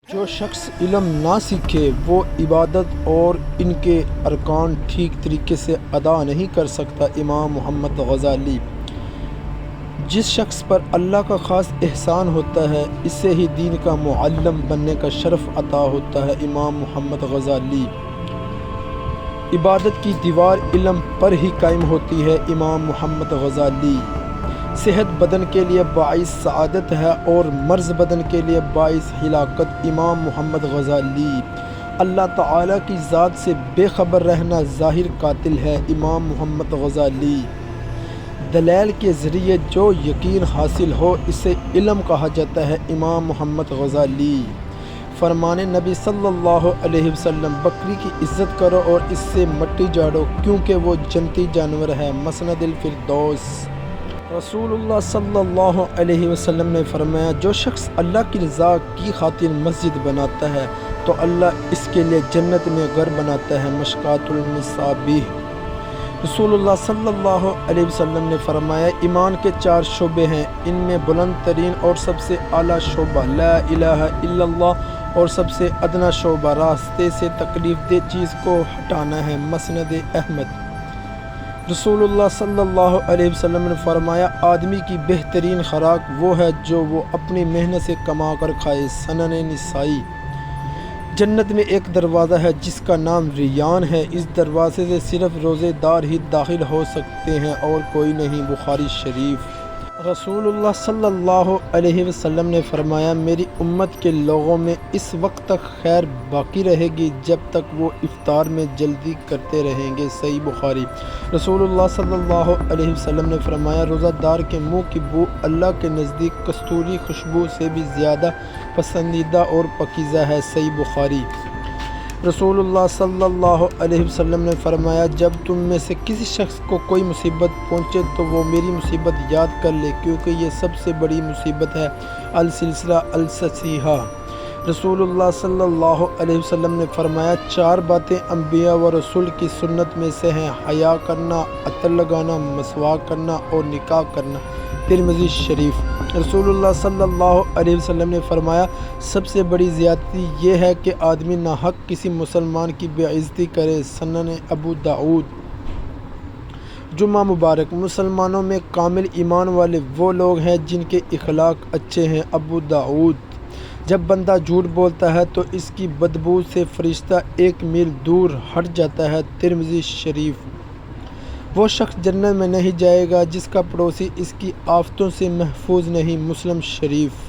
جو شخص علم نہ سیکھے وہ عبادت اور ان کے ارکان ٹھیک طریقے سے ادا نہیں کر سکتا۔ امام محمد غزالی۔ جس شخص پر اللہ کا خاص احسان ہوتا ہے اسے ہی دین کا معلم بننے کا شرف عطا ہوتا ہے۔ امام محمد غزالی۔ عبادت کی دیوار علم پر ہی قائم ہوتی ہے۔ امام محمد غزالی۔ صحت بدن کے لیے باعث سعادت ہے اور مرض بدن کے لیے باعث ہلاکت۔ امام محمد غزالی۔ اللہ تعالیٰ کی ذات سے بے خبر رہنا ظاہر قاتل ہے۔ امام محمد غزالی۔ دلائل کے ذریعے جو یقین حاصل ہو اسے علم کہا جاتا ہے۔ امام محمد غزالی۔ فرمان نبی صلی اللہ علیہ وسلم، بکری کی عزت کرو اور اس سے مٹی جاڑو کیونکہ وہ جنتی جانور ہے۔ مسند الفردوس۔ رسول اللہ صلی اللہ علیہ وسلم نے فرمایا، جو شخص اللہ کی رضا کی خاطر مسجد بناتا ہے تو اللہ اس کے لیے جنت میں گھر بناتا ہے۔ مشکوٰۃ المصابیح۔ رسول اللہ صلی اللہ علیہ وسلم نے فرمایا، ایمان کے 4 شعبے ہیں، ان میں بلند ترین اور سب سے اعلیٰ شعبہ لا الہ الا اللہ اور سب سے ادنا شعبہ راستے سے تکلیف دہ چیز کو ہٹانا ہے۔ مسند احمد۔ رسول اللہ صلی اللہ علیہ وسلم نے فرمایا، آدمی کی بہترین خوراک وہ ہے جو وہ اپنی محنت سے کما کر کھائے۔ سنن نسائی۔ جنت میں ایک دروازہ ہے جس کا نام ریان ہے، اس دروازے سے صرف روزے دار ہی داخل ہو سکتے ہیں اور کوئی نہیں۔ بخاری شریف۔ رسول اللہ صلی اللہ علیہ وسلم نے فرمایا، میری امت کے لوگوں میں اس وقت تک خیر باقی رہے گی جب تک وہ افطار میں جلدی کرتے رہیں گے۔ صحیح بخاری۔ رسول اللہ صلی اللہ علیہ وسلم نے فرمایا، روزہ دار کے منہ کی بو اللہ کے نزدیک کستوری خوشبو سے بھی زیادہ پسندیدہ اور پاکیزہ ہے۔ صحیح بخاری۔ رسول اللہ صلی اللہ علیہ وسلم نے فرمایا، جب تم میں سے کسی شخص کو کوئی مصیبت پہنچے تو وہ میری مصیبت یاد کر لے کیونکہ یہ سب سے بڑی مصیبت ہے۔ السلسلہ الصحیحہ۔ رسول اللہ صلی اللہ علیہ وسلم نے فرمایا، 4 باتیں انبیاء و رسول کی سنت میں سے ہیں، حیا کرنا، عطر لگانا، مسواک کرنا اور نکاح کرنا۔ ترمذی شریف۔ رسول اللہ صلی اللہ علیہ وسلم نے فرمایا، سب سے بڑی زیادتی یہ ہے کہ آدمی ناحق کسی مسلمان کی بے عزتی کرے۔ سنن ابو داؤد۔ جمعہ مبارک۔ مسلمانوں میں کامل ایمان والے وہ لوگ ہیں جن کے اخلاق اچھے ہیں۔ ابو داؤد۔ جب بندہ جھوٹ بولتا ہے تو اس کی بدبو سے فرشتہ 1 میل دور ہٹ جاتا ہے۔ ترمذی شریف۔ وہ شخص جنت میں نہیں جائے گا جس کا پڑوسی اس کی آفتوں سے محفوظ نہیں۔ مسلم شریف۔